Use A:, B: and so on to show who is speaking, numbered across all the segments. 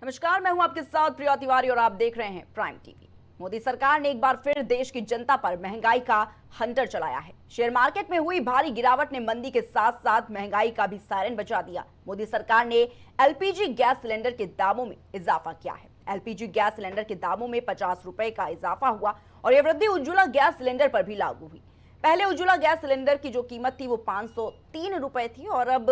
A: नमस्कार, मैं हूं आपके साथ प्रिया तिवारी और आप देख रहे हैं प्राइम टीवी। मोदी सरकार ने एक बार फिर देश की जनता पर महंगाई का हंटर चलाया है। शेयर मार्केट में हुई भारी गिरावट ने मंदी के साथ साथ महंगाई का भी सायरन बजा दिया। मोदी सरकार ने एलपीजी गैस सिलेंडर के दामों में इजाफा किया है। एलपीजी गैस सिलेंडर के दामों में 50 रुपए का इजाफा हुआ और यह वृद्धि उज्ज्वला गैस सिलेंडर पर भी लागू हुई। पहले उज्ज्वला गैस सिलेंडर की जो कीमत थी वो 503 रुपए थी और अब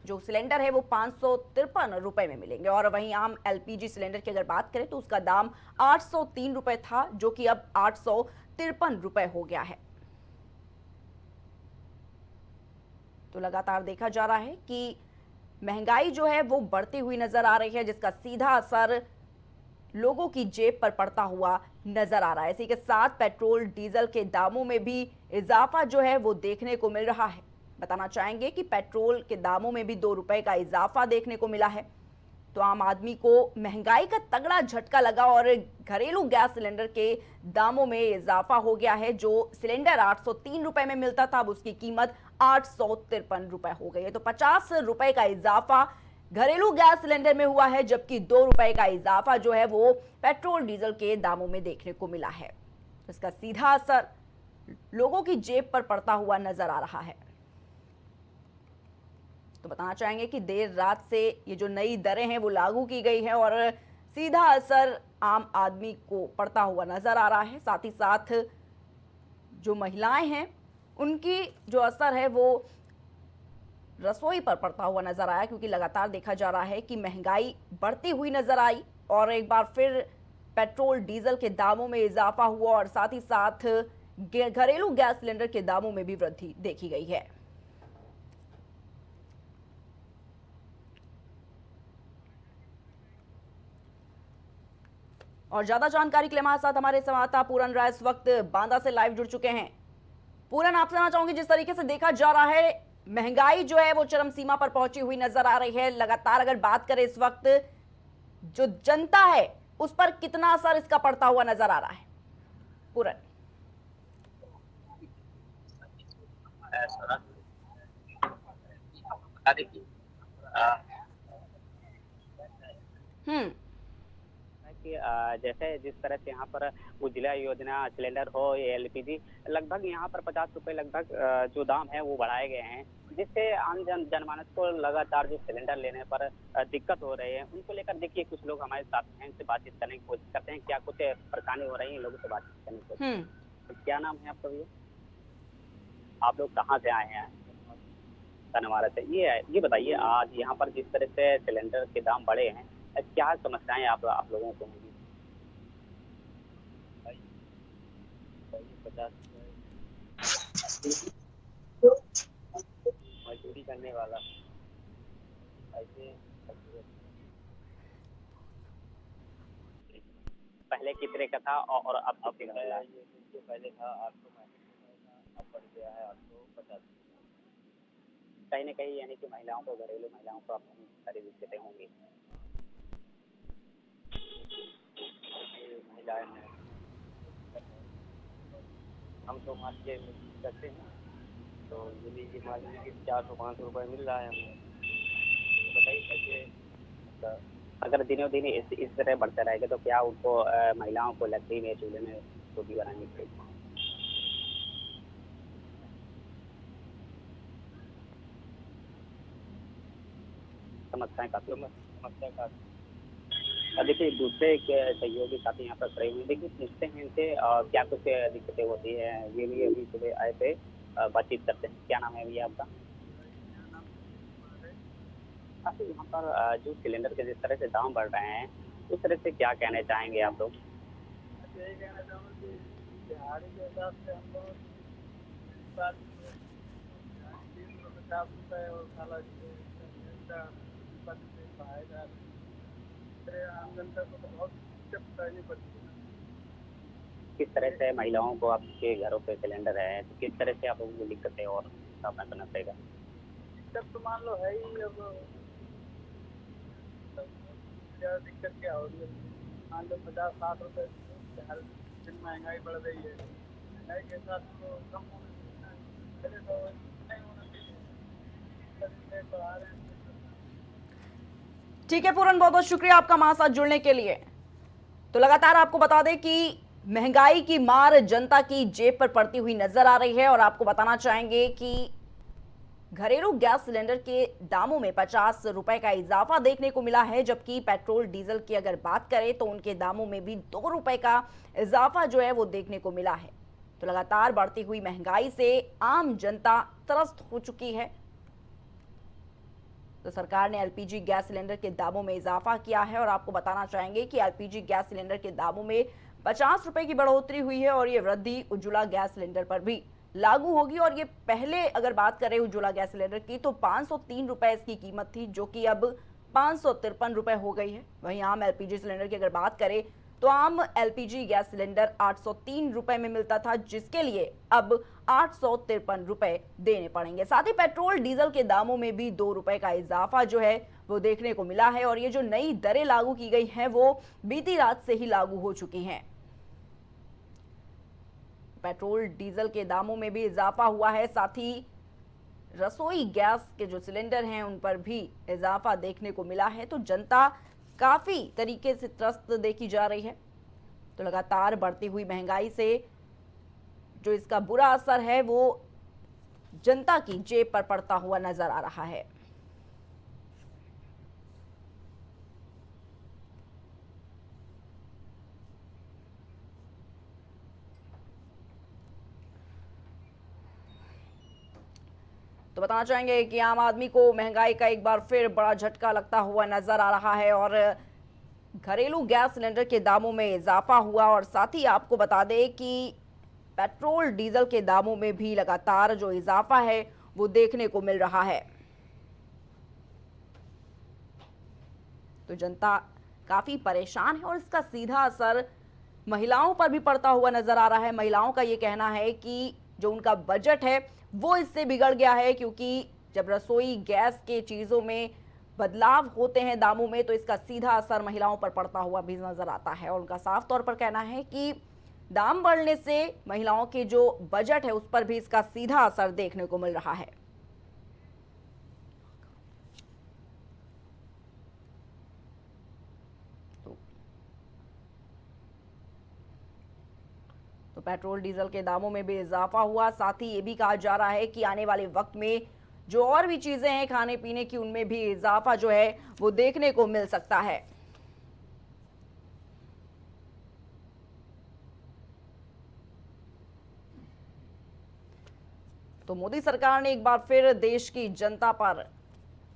A: जो सिलेंडर है वो 553 रुपए में मिलेंगे। और वहीं आम एलपीजी सिलेंडर की अगर बात करें तो उसका दाम 803 रुपए था, जो कि अब 853 रुपए हो गया है। तो लगातार देखा जा रहा है कि महंगाई जो है वो बढ़ती हुई नजर आ रही है, जिसका सीधा असर लोगों की जेब पर पड़ता हुआ नजर आ रहा है। इसी के साथ पेट्रोल डीजल के दामों में भी इजाफा जो है वो देखने को मिल रहा है। बताना चाहेंगे कि पेट्रोल के दामों में भी 2 रुपए का इजाफा देखने को मिला है। तो आम आदमी को महंगाई का तगड़ा झटका लगा और घरेलू गैस सिलेंडर के दामों में इजाफा हो गया है। जो सिलेंडर 803 रुपए में मिलता था, अब उसकी कीमत 853 रुपए हो गई है। तो 50 रुपए का इजाफा घरेलू गैस सिलेंडर में हुआ है, जबकि 2 रुपए का इजाफा जो है वो पेट्रोल डीजल के दामों में देखने को मिला है। इसका सीधा असर लोगों की जेब पर पड़ता हुआ नजर आ रहा है। तो बताना चाहेंगे कि देर रात से ये जो नई दरें हैं वो लागू की गई है और सीधा असर आम आदमी को पड़ता हुआ नजर आ रहा है। साथ ही साथ जो महिलाएं हैं उनकी जो असर है वो रसोई पर पड़ता हुआ नजर आया, क्योंकि लगातार देखा जा रहा है कि महंगाई बढ़ती हुई नजर आई और एक बार फिर पेट्रोल डीजल के दामों में इजाफा हुआ और साथ ही साथ घरेलू गैस सिलेंडर के दामों में भी वृद्धि देखी गई है। और ज्यादा जानकारी के लिए हमारे साथ हमारे संवाददाता पूरन राय इस वक्त बांदा से लाइव जुड़ चुके हैं। पूरन, आपसे जानना चाहूंगी, जिस तरीके से देखा जा रहा है महंगाई जो है वो चरम सीमा पर पहुंची हुई नजर आ रही है। लगातार अगर बात करें इस वक्त जो जनता है उस पर कितना असर इसका पड़ता हुआ नजर आ रहा है? पूरन। हम्म।
B: कि जैसे जिस तरह से यहाँ पर उज्ज्वला योजना सिलेंडर हो या एलपीजी, लगभग यहाँ पर 50 रुपए लगभग जो दाम है वो बढ़ाए गए हैं, जिससे आम जनमानस को लगातार जो सिलेंडर लेने पर दिक्कत हो रही है। उनको लेकर देखिए कुछ लोग हमारे साथ हैं, उनसे बातचीत करने की कोशिश करते हैं, क्या कुछ परेशानी हो रही है, लोगों से बातचीत करने की कोशिश करते
A: हम्म।
B: हैं। तो क्या नाम है आपका भैया? आप लोग कहाँ से आए हैं? धनवारा से। ये बताइए, आज यहाँ पर जिस तरह से सिलेंडर के दाम बढ़े हैं, क्या समस्याएं आप लोगों को होंगी? 50 मजदूरी करने वाला ऐसे पहले कितने का था और अब कितना है? पहले था 800, अब बढ़ गया है 850। कहीं ना कहीं यानी कि महिलाओं को, घरेलू महिलाओं को अपनी सारी दिक्कतें होंगी। महिलाएं हैं, हम तो मान के करते हैं, तो ये लीजिए मान लीजिए कि 400-500 रुपये मिल रहा है हमें। तो बताइए कैसे, मतलब अगर दिनों दिन इस तरह बढ़ता रहेगा तो क्या उनको महिलाओं को लकड़ी में, चूल्हे में रोटी बनानी पड़ेगी? समस्याएं काफी समस्या का। देखिए दूसरे के सहयोगी साथी यहाँ पर खड़े हुए हैं, देखिए पूछते हैं इनसे क्या कुछ दिक्कतें होती है। ये भी अभी सुबह आए थे, बातचीत करते हैं। क्या नाम है भैया आपका? अच्छा, यहाँ पर जो सिलेंडर के जिस तरह से दाम बढ़ रहे हैं, उस तरह से क्या कहना चाहेंगे आप लोग? यही कहना चाहूँगा कि दिहाड़ी के हिसाब से हम लोग 350 और साला आम जनता को तो बहुत दिक्कत उठानी पड़ती है। किस तरह से महिलाओं को, आपके घरों पे सिलेंडर है तो किस तरह से आप लोगों को दिक्कत है और सामना करना पड़ेगा? दिक्कत तो मान लो है ही। अब क्या दिक्कत क्या हो रही है? मान लो 50-60 रुपये हर दिन महंगाई बढ़ रही है। महंगाई के साथ तो कम होना चाहिए, पहले तो नहीं होना चाहिए। बढ़ा रहे हैं।
A: ठीक है पूरन, बहुत बहुत शुक्रिया आपका हमारे साथ जुड़ने के लिए। तो लगातार आपको बता दें कि महंगाई की मार जनता की जेब पर पड़ती हुई नजर आ रही है और आपको बताना चाहेंगे कि घरेलू गैस सिलेंडर के दामों में 50 रुपए का इजाफा देखने को मिला है, जबकि पेट्रोल डीजल की अगर बात करें तो उनके दामों में भी 2 रुपए का इजाफा जो है वो देखने को मिला है। तो लगातार बढ़ती हुई महंगाई से आम जनता त्रस्त हो चुकी है। तो सरकार ने एलपीजी गैस सिलेंडर के दामों में इजाफा किया है और आपको बताना चाहेंगे कि एलपीजी गैस सिलेंडर के दामों में 50 रुपए की बढ़ोतरी हुई है और ये वृद्धि उज्ज्वला गैस सिलेंडर पर भी लागू होगी। और ये पहले अगर बात करें उज्ज्वला गैस सिलेंडर की तो 503 रुपए इसकी कीमत थी, जो कि अब 553 रुपए हो गई है। वहीं आम एलपीजी सिलेंडर की अगर बात करें तो आम एलपीजी गैस सिलेंडर 803 रुपए में मिलता था, जिसके लिए अब 853 रुपए देने पड़ेंगे। साथ ही पेट्रोल डीजल के दामों में भी 2 रुपए का इजाफा जो है वो देखने को मिला है और ये जो नई दरें लागू की गई हैं वो बीती रात से ही लागू हो चुकी हैं। पेट्रोल डीजल के दामों में भी इजाफा हुआ है, साथ ही रसोई गैस के जो सिलेंडर हैं उन पर भी इजाफा देखने को मिला है। तो जनता काफी तरीके से त्रस्त देखी जा रही है। तो लगातार बढ़ती हुई महंगाई से जो इसका बुरा असर है वो जनता की जेब पर पड़ता हुआ नजर आ रहा है। तो बताना चाहेंगे कि आम आदमी को महंगाई का एक बार फिर बड़ा झटका लगता हुआ नजर आ रहा है और घरेलू गैस सिलेंडर के दामों में इजाफा हुआ और साथ ही आपको बता दें कि पेट्रोल डीजल के दामों में भी लगातार जो इजाफा है वो देखने को मिल रहा है। तो जनता काफी परेशान है और इसका सीधा असर महिलाओं पर भी पड़ता हुआ नजर आ रहा है। महिलाओं का ये कहना है कि जो उनका बजट है वो इससे बिगड़ गया है, क्योंकि जब रसोई गैस के चीजों में बदलाव होते हैं दामों में तो इसका सीधा असर महिलाओं पर पड़ता हुआ भी नजर आता है। और उनका साफ तौर पर कहना है कि दाम बढ़ने से महिलाओं के जो बजट है उस पर भी इसका सीधा असर देखने को मिल रहा है। तो पेट्रोल डीजल के दामों में भी इजाफा हुआ। साथ ही ये भी कहा जा रहा है कि आने वाले वक्त में जो और भी चीजें हैं खाने पीने की उनमें भी इजाफा जो है वो देखने को मिल सकता है। तो मोदी सरकार ने एक बार फिर देश की जनता पर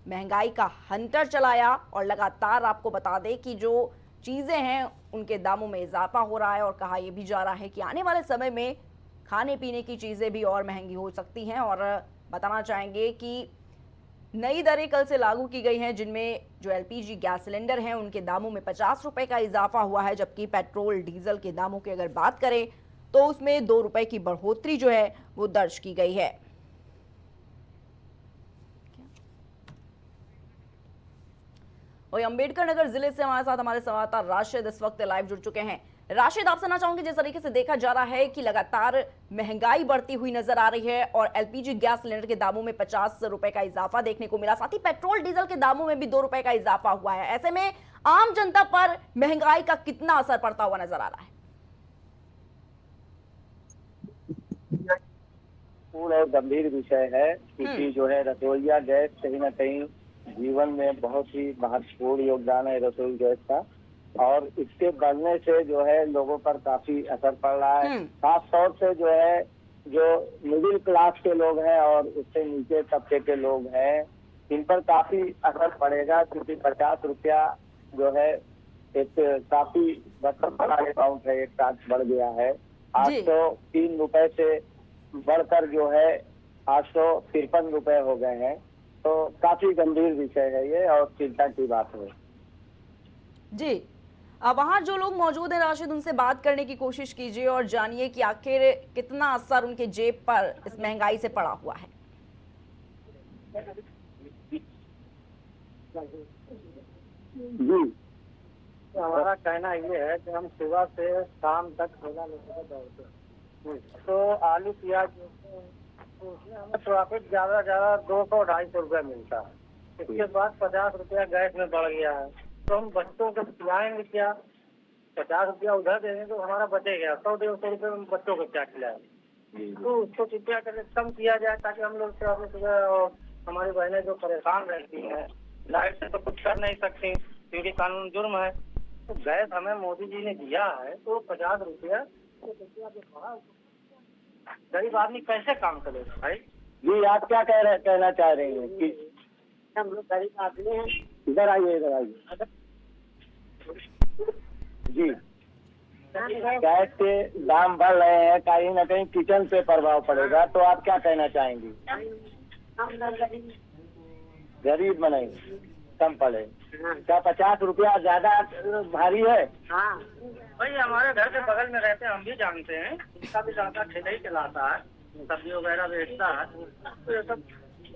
A: महंगाई का हंटर चलाया और लगातार आपको बता दें कि जो चीजें हैं उनके दामों में इजाफा हो रहा है और कहा यह भी जा रहा है कि आने वाले समय में खाने पीने की चीजें भी और महंगी हो सकती हैं। और बताना चाहेंगे कि नई दरें कल से लागू की गई हैं, जिनमें जो एलपीजी गैस सिलेंडर हैं उनके दामों में 50 रुपए का इजाफा हुआ है, जबकि पेट्रोल डीजल के दामों की अगर बात करें तो उसमें 2 रुपए की बढ़ोतरी जो है वो दर्ज की गई है। और अंबेडकर नगर जिले से हमारे साथ हमारे संवाददाता राशिद इस वक्त लाइव जुड़ चुके हैं। राशिद, आपसे ना चाहूंगी, जिस तरीके से देखा जा रहा है कि लगातार महंगाई बढ़ती हुई नजर आ रही है और एलपीजी गैस सिलेंडर के दामों में 50 रुपए का इजाफा देखने को मिला, साथ ही पेट्रोल डीजल के दामों में भी 2 रुपए का इजाफा हुआ है। ऐसे में आम जनता पर महंगाई का कितना असर पड़ता हुआ नजर आ रहा है?
C: पूर्ण और गंभीर विषय है, क्योंकि जो है रसोईया गैस कहीं ना कहीं जीवन में बहुत ही महत्वपूर्ण योगदान है रसोई गैस का, और इसके बढ़ने से जो है लोगों पर काफी असर पड़ रहा है। खास तौर से जो है जो मिडिल क्लास के लोग हैं और उससे नीचे तबके के लोग हैं, इन पर काफी असर पड़ेगा, क्योंकि 50 रुपया जो है एक काफी बड़ा अमाउंट है, एक साथ बढ़ गया है। 803 रुपए से बढ़कर जो है 853 रुपए हो गए हैं। तो काफी गंभीर विषय है ये और चिंता की बात है
A: जी। वहाँ जो लोग मौजूद हैं राशिद, उनसे बात करने की कोशिश कीजिए और जानिए कि आखिर कितना असर उनके जेब पर इस महंगाई से पड़ा हुआ है।
C: जी, हमारा कहना ये है कि हम सुबह से शाम तक ठेला लेकर दौड़ते हैं, तो आलू प्याज उसमें हमें प्रॉफिट ज्यादा 200-250 रुपये मिलता है।
D: इसके बाद 50 रुपया गैस में बढ़ गया है, तो हम बच्चों को खिलाएंगे क्या? 50 रुपया उधर देंगे तो हमारा बचेगा, 100-150 रुपये में बच्चों को क्या खिलाएंगे? तो उसको कृपया करके कम किया जाए, ताकि हम लोग सुबह और हमारी बहनें जो परेशान रहती हैं, लाइट से तो कुछ कर नहीं सकती क्योंकि कानून जुर्म है। तो गैस हमें मोदी जी ने दिया है, तो 50 रुपया गरीब आदमी कैसे काम करेगा भाई?
C: जी, आप क्या कहना चाह रही हैं कि
D: हम लोग गरीब आदमी हैं।
C: इधर आइए जी। गैस के दाम बढ़ रहे हैं, कहीं ना कहीं किचन पे प्रभाव पड़ेगा, तो आप क्या कहना चाहेंगी? गरीब बने, कम पड़े। क्या 50 रुपया ज्यादा भारी है?
D: हाँ भाई, हमारे घर के बगल में रहते हैं, हम भी जानते हैं, इसका भी लड़का ठेला ही चलाता है, सब्जी वगैरह बेचता है, तो ये सब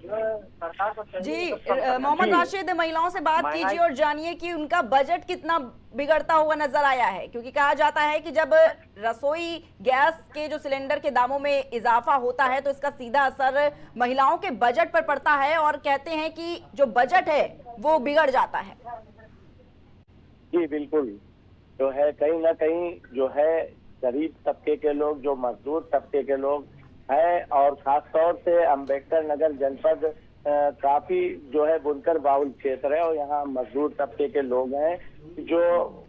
D: सरकार को
A: जी
D: चाहिए।
A: मोहम्मद राशिद, महिलाओं से बात कीजिए और जानिए कि उनका बजट कितना बिगड़ता हुआ नजर आया है, क्योंकि कहा जाता है कि जब रसोई गैस के जो सिलेंडर के दामों में इजाफा होता है तो इसका सीधा असर महिलाओं के बजट पर पड़ता है और कहते हैं कि जो बजट है वो बिगड़ जाता है।
C: जी बिल्कुल, जो है कहीं ना कहीं जो है गरीब तबके के लोग, जो मजदूर तबके के लोग है, और खास तौर से अम्बेडकर नगर जनपद काफी जो है बुनकर बाउल क्षेत्र है और यहाँ मजदूर तबके के लोग हैं जो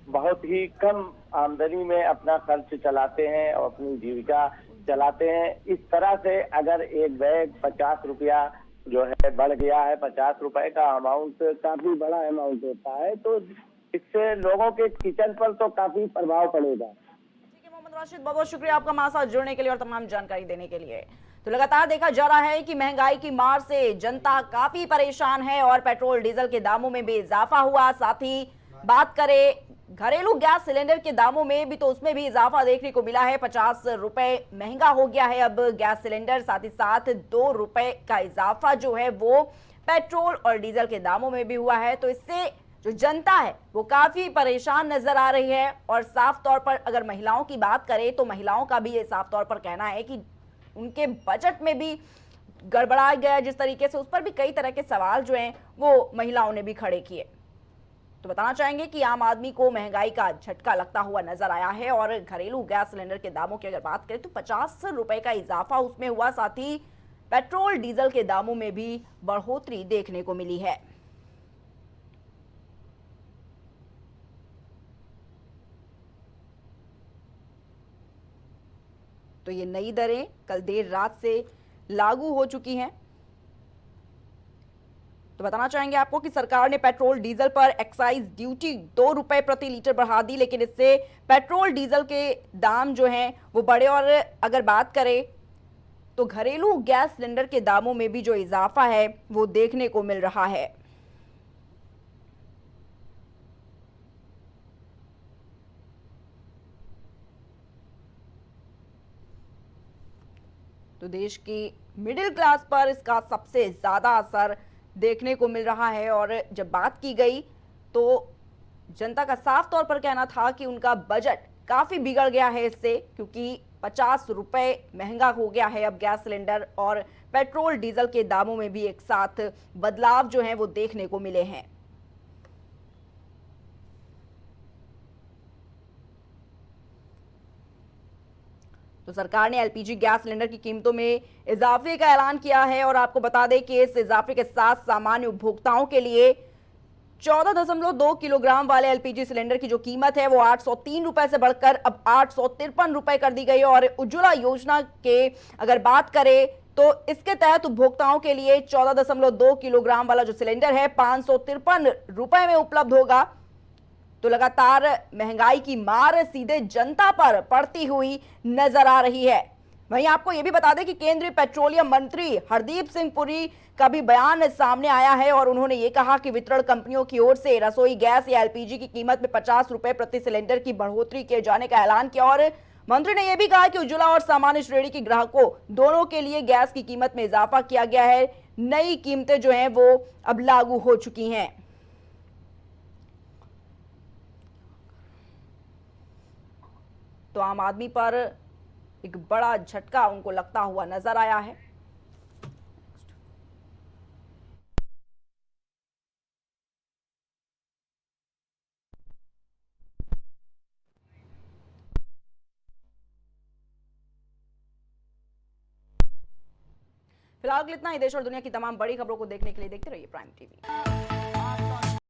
C: बहुत ही कम आमदनी में अपना खर्च चलाते हैं और अपनी जीविका चलाते हैं। इस तरह से अगर एक बैग 50 रुपया जो है बढ़ गया है, 50 रुपए का अमाउंट काफी बड़ा अमाउंट होता है, तो इससे लोगों के किचन पर तो काफी प्रभाव पड़ेगा।
A: मोहम्मद राशिद, बहुत बहुत शुक्रिया आपका हमारे साथ जुड़ने के लिए और तमाम जानकारी देने के लिए। तो लगातार देखा जा रहा है कि महंगाई की मार से जनता काफी परेशान है और पेट्रोल डीजल के दामों में भी इजाफा हुआ। साथ ही बात करें घरेलू गैस सिलेंडर के दामों में भी, तो उसमें भी इजाफा देखने को मिला है। 50 रुपए महंगा हो गया है अब गैस सिलेंडर। साथ ही साथ 2 रुपए का इजाफा जो है वो पेट्रोल और डीजल के दामों में भी हुआ है। तो इससे जो जनता है वो काफी परेशान नजर आ रही है। और साफ तौर पर अगर महिलाओं की बात करें तो महिलाओं का भी ये साफ तौर पर कहना है कि उनके बजट में भी गड़बड़ा गया जिस तरीके से, उस पर भी कई तरह के सवाल जो हैं वो महिलाओं ने भी खड़े किए। तो बताना चाहेंगे कि आम आदमी को महंगाई का झटका लगता हुआ नजर आया है और घरेलू गैस सिलेंडर के दामों की अगर बात करें तो 50 रुपए का इजाफा उसमें हुआ। साथ ही पेट्रोल डीजल के दामों में भी बढ़ोतरी देखने को मिली है। तो ये नई दरें कल देर रात से लागू हो चुकी हैं। तो बताना चाहेंगे आपको कि सरकार ने पेट्रोल डीजल पर एक्साइज ड्यूटी 2 रुपए प्रति लीटर बढ़ा दी, लेकिन इससे पेट्रोल डीजल के दाम जो हैं वो बढ़े। और अगर बात करें तो घरेलू गैस सिलेंडर के दामों में भी जो इजाफा है वो देखने को मिल रहा है। तो देश की मिडिल क्लास पर इसका सबसे ज्यादा असर देखने को मिल रहा है। और जब बात की गई तो जनता का साफ तौर पर कहना था कि उनका बजट काफी बिगड़ गया है इससे, क्योंकि 50 रुपए महंगा हो गया है अब गैस सिलेंडर और पेट्रोल डीजल के दामों में भी एक साथ बदलाव जो है वो देखने को मिले हैं। तो सरकार ने एलपीजी गैस सिलेंडर की कीमतों में इजाफे का ऐलान किया है और आपको बता दें कि इस इजाफे के साथ सामान्य उपभोक्ताओं के लिए 14.2 किलोग्राम वाले एलपीजी सिलेंडर की जो कीमत है वो 803 रुपए से बढ़कर अब 853 रुपए कर दी गई है। और उज्ज्वला योजना के अगर बात करें तो इसके तहत उपभोक्ताओं के लिए 14.2 किलोग्राम वाला जो सिलेंडर है 553 रुपए में उपलब्ध होगा। तो लगातार महंगाई की मार सीधे जनता पर पड़ती हुई नजर आ रही है। वहीं आपको यह भी बता दें कि केंद्रीय पेट्रोलियम मंत्री हरदीप सिंह पुरी का भी बयान सामने आया है और उन्होंने ये कहा कि वितरण कंपनियों की ओर से रसोई गैस या एलपीजी की कीमत में 50 रुपए प्रति सिलेंडर की बढ़ोतरी किए जाने का ऐलान किया। और मंत्री ने यह भी कहा कि उज्ज्वला और सामान्य श्रेणी के ग्राहकों दोनों के लिए गैस की कीमत में इजाफा किया गया है। नई कीमतें जो हैं वो अब लागू हो चुकी हैं। तो आम आदमी पर एक बड़ा झटका उनको लगता हुआ नजर आया है। फिलहाल के लिए इतना ही। देश और दुनिया की तमाम बड़ी खबरों को देखने के लिए देखते रहिए प्राइम टीवी।